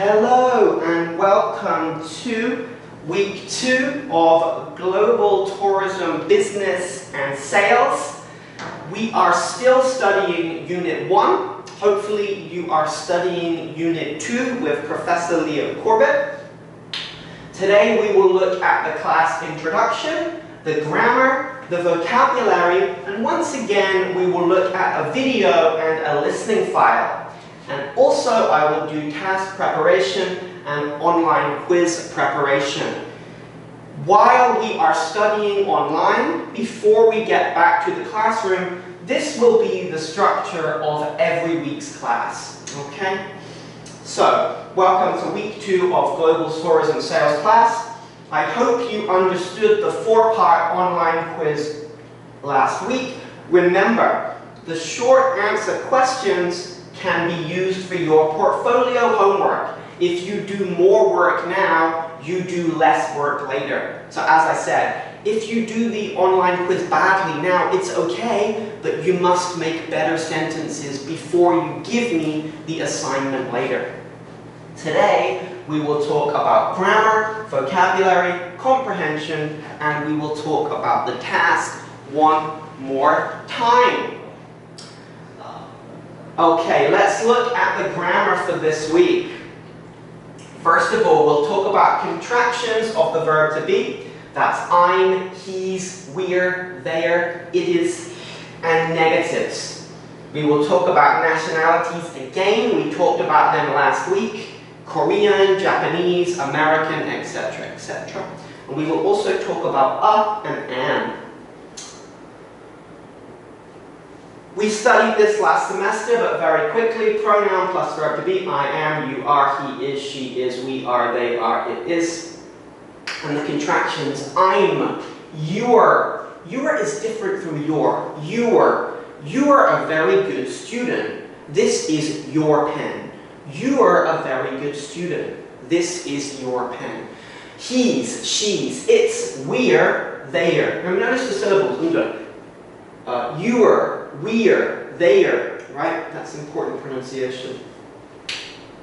Hello and welcome to week 2 of Global Tourism Business and Sales. We are still studying Unit 1. Hopefully you are studying Unit 2 with Professor Leo Corbett. Today we will look at the class introduction, the grammar, the vocabulary, and once again we will look at a video and a listening file. And also I will do task preparation and online quiz preparation. While we are studying online, before we get back to the classroom, this will be the structure of every week's class. Okay? So, welcome to week 2 of Global Tourism Sales class. I hope you understood the 4-part online quiz last week. Remember, the short answer questions can be used for your portfolio homework. If you do more work now, you do less work later. So as I said, if you do the online quiz badly now, it's okay, but you must make better sentences before you give me the assignment later. Today, we will talk about grammar, vocabulary, comprehension, and we will talk about the task one more time. Okay, let's look at the grammar for this week. First of all, we'll talk about contractions of the verb to be. That's I'm, he's, we're, they're, it is, and negatives. We will talk about nationalities again. We talked about them last week. Korean, Japanese, American, etc., etc. And we will also talk about and am. We studied this last semester, but very quickly. Pronoun plus verb to be. I am, you are, he is, she is, we are, they are, it is. And the contractions. I'm, your. Your is different from your. Your. You are a very good student. This is your pen. You are a very good student. This is your pen. He's, she's, it's, we're, they're. Now notice the syllables. You're, we're, they're, right? That's important pronunciation.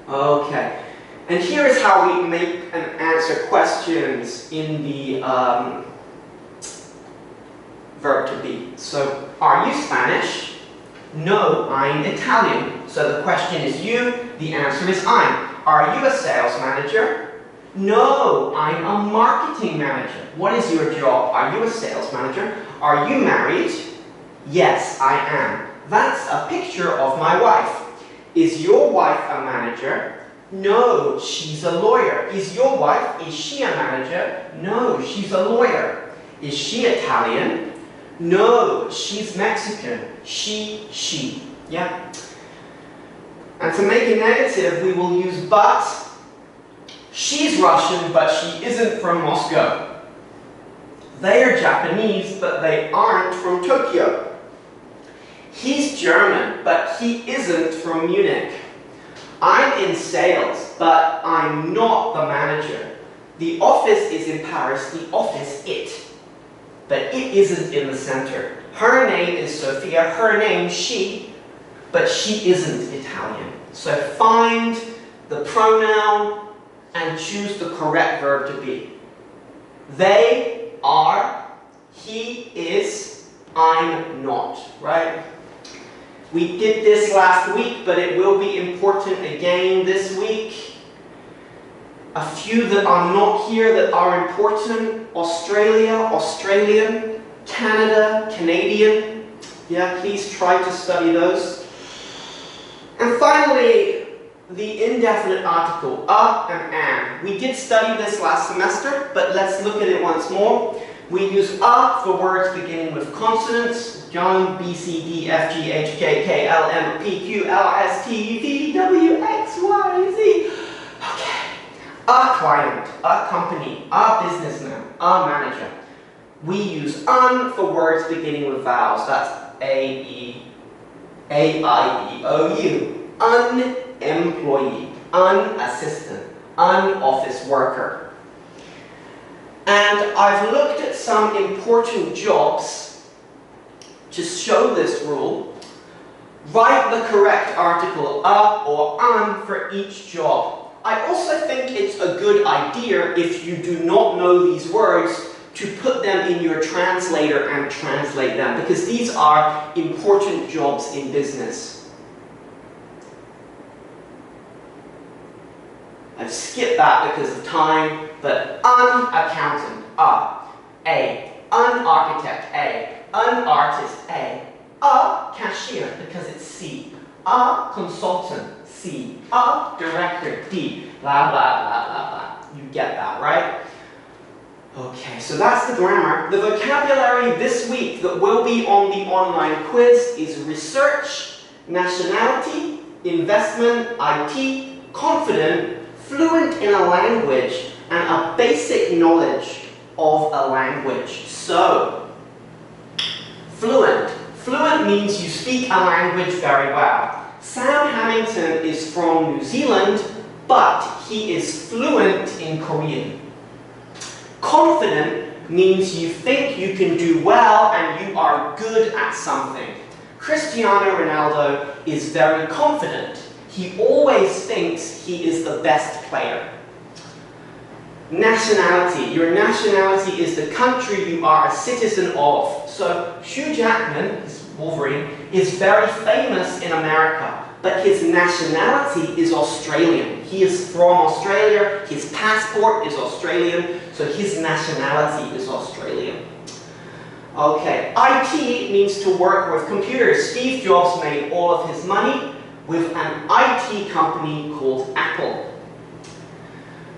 Okay. And here is how we make and answer questions in the verb to be. So, are you Spanish? No, I'm Italian. So the question is you, the answer is I'm. Are you a sales manager? No, I'm a marketing manager. What is your job? Are you a sales manager? Are you married? Yes, I am. That's a picture of my wife. Is your wife a manager? No, she's a lawyer. Is your wife, is she a manager? No, she's a lawyer. Is she Italian? No, she's Mexican. She. Yeah? And to make it negative, we will use but. She's Russian, but she isn't from Moscow. They are Japanese, but they aren't from Tokyo. He's German, but he isn't from Munich. I'm in sales, but I'm not the manager. The office is in Paris, the office it. But it isn't in the center. Her name is Sophia, her name she, but she isn't Italian. So find the pronoun and choose the correct verb to be. They are, he is, I'm not, right? We did this last week, but it will be important again this week. A few that are not here that are important. Australia, Australian, Canada, Canadian. Yeah, please try to study those. And finally, the indefinite article, and am. We did study this last semester, but let's look at it once more. We use for words beginning with consonants. John, B, C, D, F, G, H, K, K, L, M, P, Q, L, S, T, V, W, X, Y, Z. Okay. A client, a company, a businessman, a manager. We use for words beginning with vowels. That's A, E, A, I, E, O, U. Unemployee, unassistant, unoffice worker. And I've looked at some important jobs to show this rule. Write the correct article, or an, for each job. I also think it's a good idea, if you do not know these words, to put them in your translator and translate them, because these are important jobs in business. I've skipped that because of time, but un-accountant, A. Un-architect, A. Un-artist, A. A cashier, because it's C. A consultant, C. A director, D. Blah, blah, blah, blah, blah. You get that, right? Okay, so that's the grammar. The vocabulary this week that will be on the online quiz is research, nationality, investment, IT, confident, fluent in a language, and a basic knowledge of a language. So, fluent. Fluent means you speak a language very well. Sam Hamilton is from New Zealand, but he is fluent in Korean. Confident means you think you can do well and you are good at something. Cristiano Ronaldo is very confident. He always thinks he is the best player. Nationality. Your nationality is the country you are a citizen of. So Hugh Jackman, Wolverine, is very famous in America, but his nationality is Australian. He is from Australia, his passport is Australian, so his nationality is Australian. Okay, IT means to work with computers. Steve Jobs made all of his money with an IT company called Apple.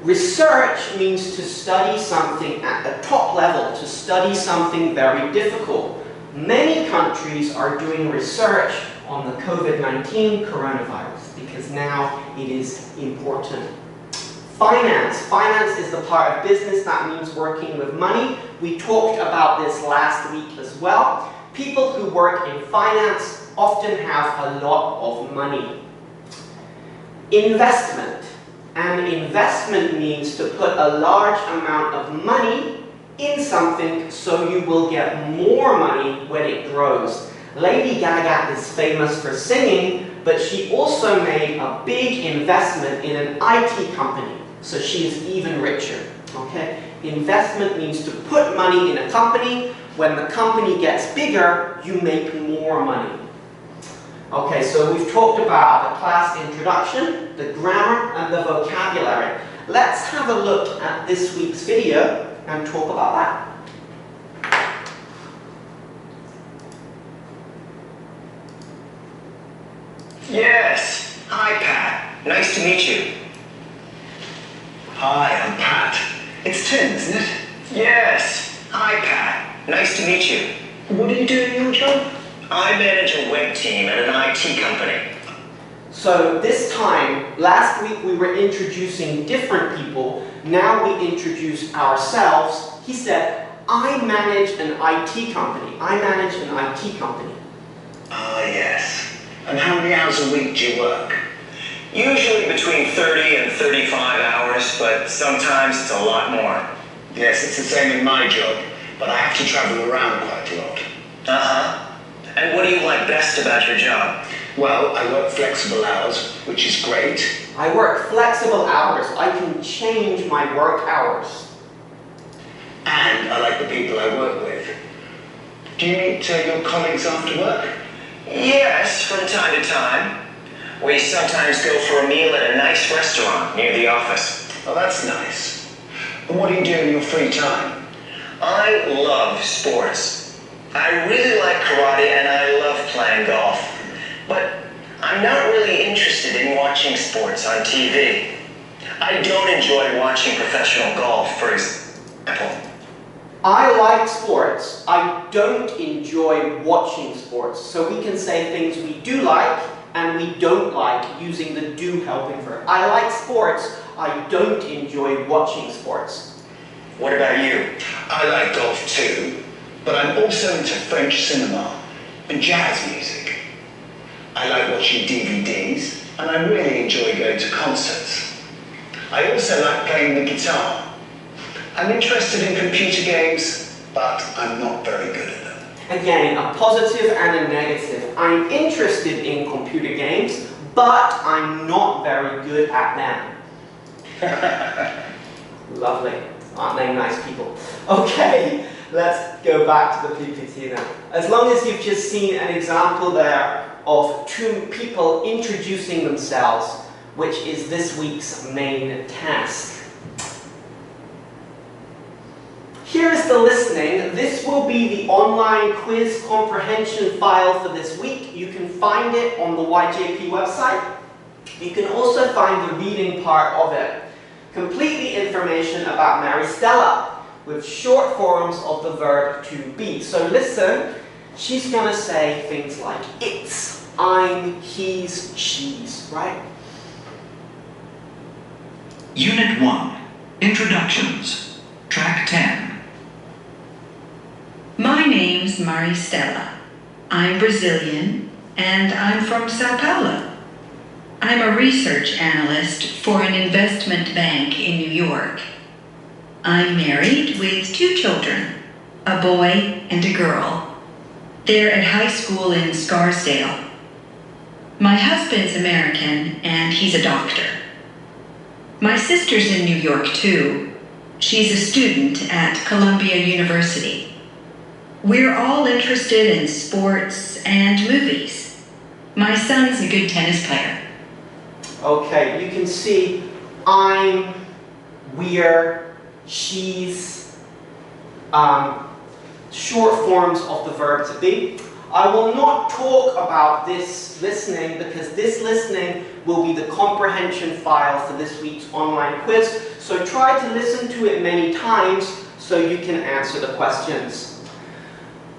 Research means to study something at the top level, to study something very difficult. Many countries are doing research on the COVID-19 coronavirus because now it is important. Finance. Finance is the part of business that means working with money. We talked about this last week as well. People who work in finance often have a lot of money. Investment. An investment means to put a large amount of money in something so you will get more money when it grows. Lady Gaga is famous for singing, but she also made a big investment in an IT company, so she is even richer. Okay? Investment means to put money in a company. When the company gets bigger, you make more money. Okay, so we've talked about the class introduction, the grammar, and the vocabulary. Let's have a look at this week's video and talk about that. Yes. Hi, Pat. Nice to meet you. Hi, I'm Pat. It's Tim, isn't it? Yes. Hi, Pat. Nice to meet you. What do you do in your job? I manage a web team at an IT company. So this time, last week we were introducing different people. Now we introduce ourselves. He said, I manage an IT company. I manage an IT company. Ah, yes. And how many hours a week do you work? Usually between 30 and 35 hours, but sometimes it's a lot more. Yes, it's the same in my job, but I have to travel around quite a lot. Uh-huh. And what do you like best about your job? Well, I work flexible hours, which is great. I work flexible hours. I can change my work hours. And I like the people I work with. Do you meet your colleagues after work? Yes, from time to time. We sometimes go for a meal at a nice restaurant near the office. Oh, that's nice. And what do you do in your free time? I love sports. I really like karate and I love playing golf. But I'm not really interested in watching sports on TV. I don't enjoy watching professional golf, for example. I like sports. I don't enjoy watching sports. So we can say things we do like and we don't like using the do helping verb. I like sports. I don't enjoy watching sports. What about you? I like golf too, but I'm also into French cinema and jazz music. I like watching DVDs, and I really enjoy going to concerts. I also like playing the guitar. I'm interested in computer games, but I'm not very good at them. Again, a positive and a negative. I'm interested in computer games, but I'm not very good at them. Lovely. Aren't they nice people? Okay, let's go back to the PPT now. As long as you've just seen an example there of two people introducing themselves, which is this week's main task. Here is the listening. This will be the online quiz comprehension file for this week. You can find it on the YJP website. You can also find the reading part of it. Complete the information about Mary Stella with short forms of the verb to be. So listen, she's going to say things like it's, I'm, he's, she's, right? Unit 1, Introductions, Track 10. My name's Mary Stella. I'm Brazilian, and I'm from Sao Paulo. I'm a research analyst for an investment bank in New York. I'm married with 2 children, a boy and a girl. They're at high school in Scarsdale. My husband's American, and he's a doctor. My sister's in New York, too. She's a student at Columbia University. We're all interested in sports and movies. My son's a good tennis player. Okay, you can see I'm, we're, she's, short forms of the verb to be. I will not talk about this listening because this listening will be the comprehension file for this week's online quiz. So try to listen to it many times so you can answer the questions.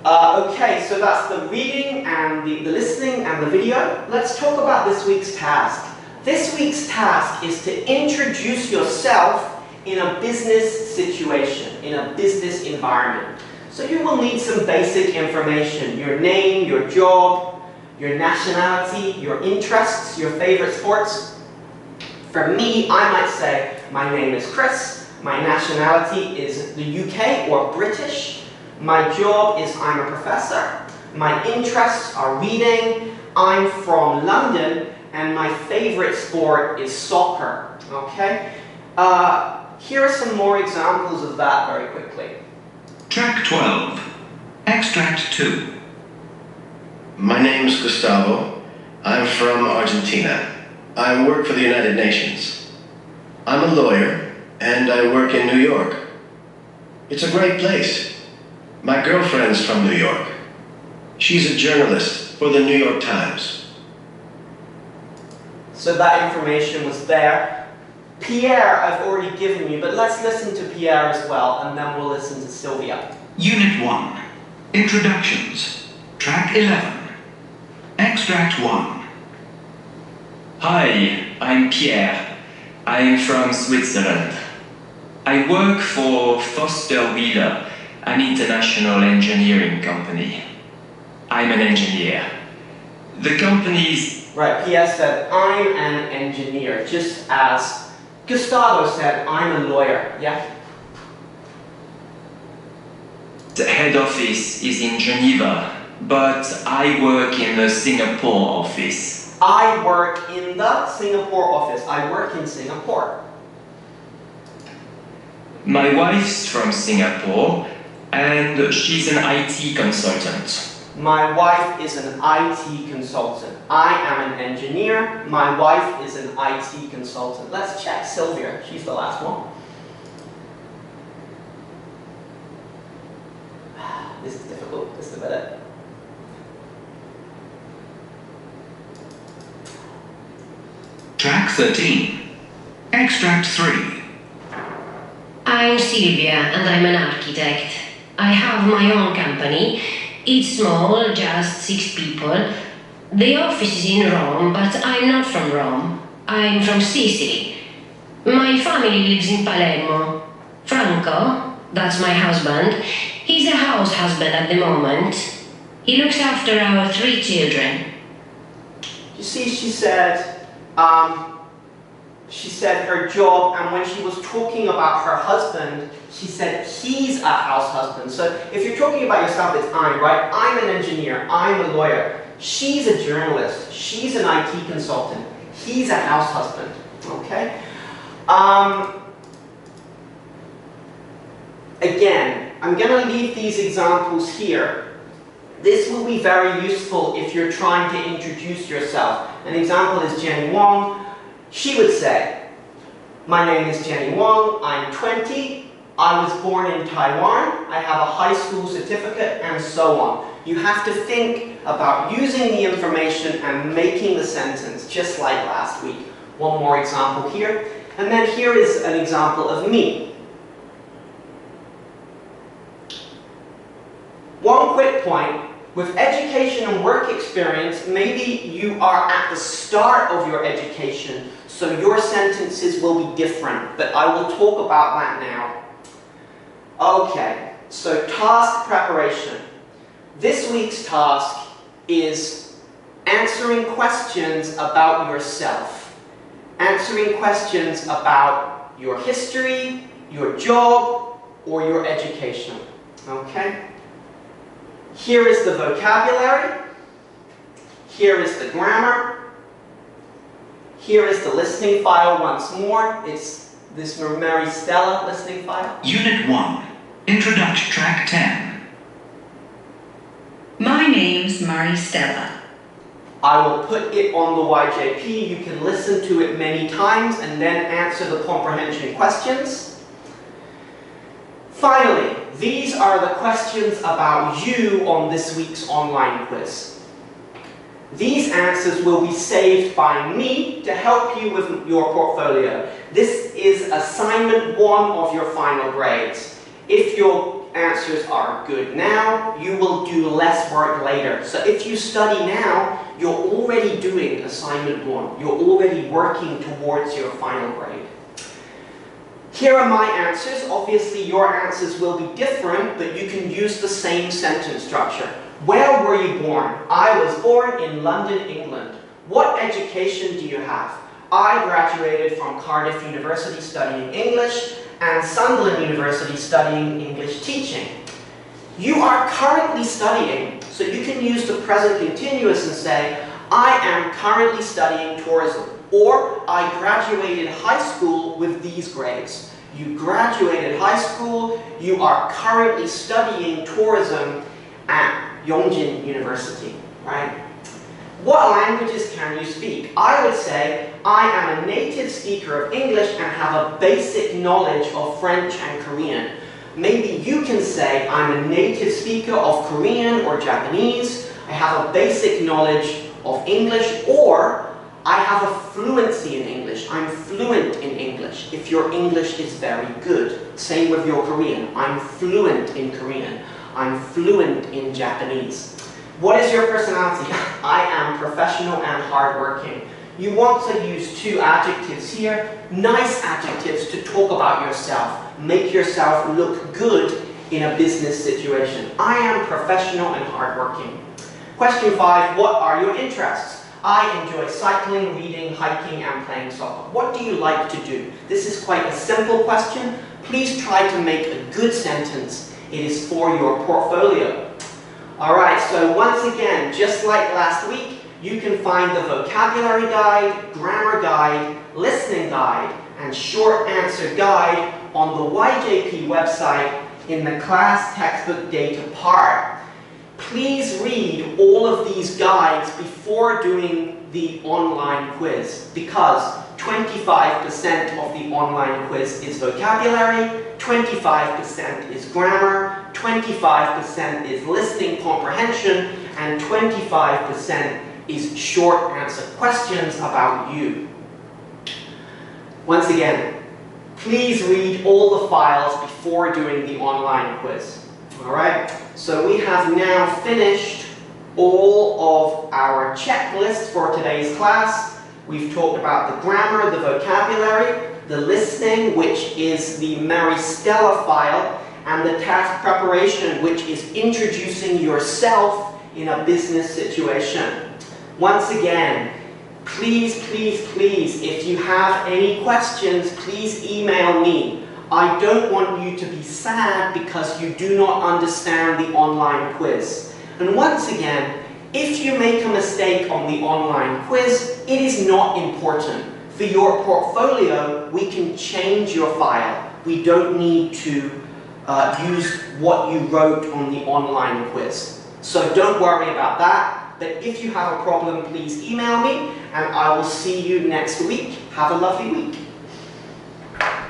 Okay, so that's the reading and the listening and the video. Let's talk about this week's task. This week's task is to introduce yourself in a business situation, in a business environment. So you will need some basic information, your name, your job, your nationality, your interests, your favorite sports. For me, I might say, my name is Chris, my nationality is the UK or British, my job is I'm a professor, my interests are reading, I'm from London, and my favorite sport is soccer, okay? Here are some more examples of that very quickly. Track 12, Extract 2. My name's Gustavo. I'm from Argentina. I work for the United Nations. I'm a lawyer, and I work in New York. It's a great place. My girlfriend's from New York. She's a journalist for the New York Times. So that information was there. Pierre, I've already given you, but let's listen to Pierre as well, and then we'll listen to Sylvia. Unit 1, Introductions, Track 11, Extract 1. Hi, I'm Pierre. I'm from Switzerland. I work for Foster Wheeler, an international engineering company. I'm an engineer. The company's... Right, Pierre said, I'm an engineer, just as Gustavo said, I'm a lawyer, yeah? The head office is in Geneva, but I work in the Singapore office. I work in the Singapore office. I work in Singapore. My wife's from Singapore, and she's an IT consultant. My wife is an IT consultant. I am an engineer. My wife is an IT consultant. Let's check Sylvia. She's the last one. This is difficult. Just a minute. Track 13, Extract 3. I'm Sylvia and I'm an architect. I have my own company. It's small, just 6 people. The office is in Rome, but I'm not from Rome. I'm from Sicily. My family lives in Palermo. Franco, that's my husband, he's a house husband at the moment. He looks after our 3 children. You see, she said her job, and when she was talking about her husband, she said he's a house husband. So if you're talking about yourself, it's I'm, right? I'm an engineer, I'm a lawyer. She's a journalist, she's an IT consultant, he's a house husband, okay? Again, I'm going to leave these examples here. This will be very useful if you're trying to introduce yourself. An example is Jenny Wong. She would say, my name is Jenny Wong, I'm 20, I was born in Taiwan, I have a high school certificate, and so on. You have to think about using the information and making the sentence, just like last week. One more example here. And then here is an example of me. One quick point. With education and work experience, maybe you are at the start of your education, so your sentences will be different, but I will talk about that now. Okay, so task preparation. This week's task is answering questions about yourself. Answering questions about your history, your job, or your education. Okay? Here is the vocabulary. Here is the grammar. Here is the listening file once more. It's this Mary Stella listening file. Unit 1. Introduction, track 10. My name's Mary Stella. I will put it on the YJP. You can listen to it many times and then answer the comprehension questions. Finally, these are the questions about you on this week's online quiz. These answers will be saved by me to help you with your portfolio. This is assignment 1 of your final grades. If your answers are good now, you will do less work later. So if you study now, you're already doing assignment 1. You're already working towards your final grade. Here are my answers. Obviously, your answers will be different, but you can use the same sentence structure. Where were you born? I was born in London, England. What education do you have? I graduated from Cardiff University studying English and Sunderland University studying English teaching. You are currently studying, so you can use the present continuous and say, I am currently studying tourism. Or, I graduated high school with these grades. You graduated high school, you are currently studying tourism at Yongjin University, right? What languages can you speak? I would say, I am a native speaker of English and have a basic knowledge of French and Korean. Maybe you can say, I'm a native speaker of Korean or Japanese, I have a basic knowledge of English, or I have a fluency in English. I'm fluent in English, if your English is very good. Same with your Korean. I'm fluent in Korean. I'm fluent in Japanese. What is your personality? I am professional and hardworking. You want to use 2 adjectives here, nice adjectives to talk about yourself. Make yourself look good in a business situation. I am professional and hardworking. Question 5, what are your interests? I enjoy cycling, reading, hiking, and playing soccer. What do you like to do? This is quite a simple question. Please try to make a good sentence. It is for your portfolio. Alright, so once again, just like last week, you can find the vocabulary guide, grammar guide, listening guide, and short answer guide on the YJP website in the class textbook data part. Please read all of these guides before doing the online quiz, because 25% of the online quiz is vocabulary, 25% is grammar, 25% is listening comprehension, and 25% is short answer questions about you. Once again, please read all the files before doing the online quiz. Alright, so we have now finished all of our checklists for today's class. We've talked about the grammar, the vocabulary, the listening, which is the Mary Stella file, and the task preparation, which is introducing yourself in a business situation. Once again, please, please, please, if you have any questions, please email me. I don't want you to be sad because you do not understand the online quiz. And once again, if you make a mistake on the online quiz, it is not important. For your portfolio, we can change your file. We don't need to use what you wrote on the online quiz. So don't worry about that. But if you have a problem, please email me, and I will see you next week. Have a lovely week.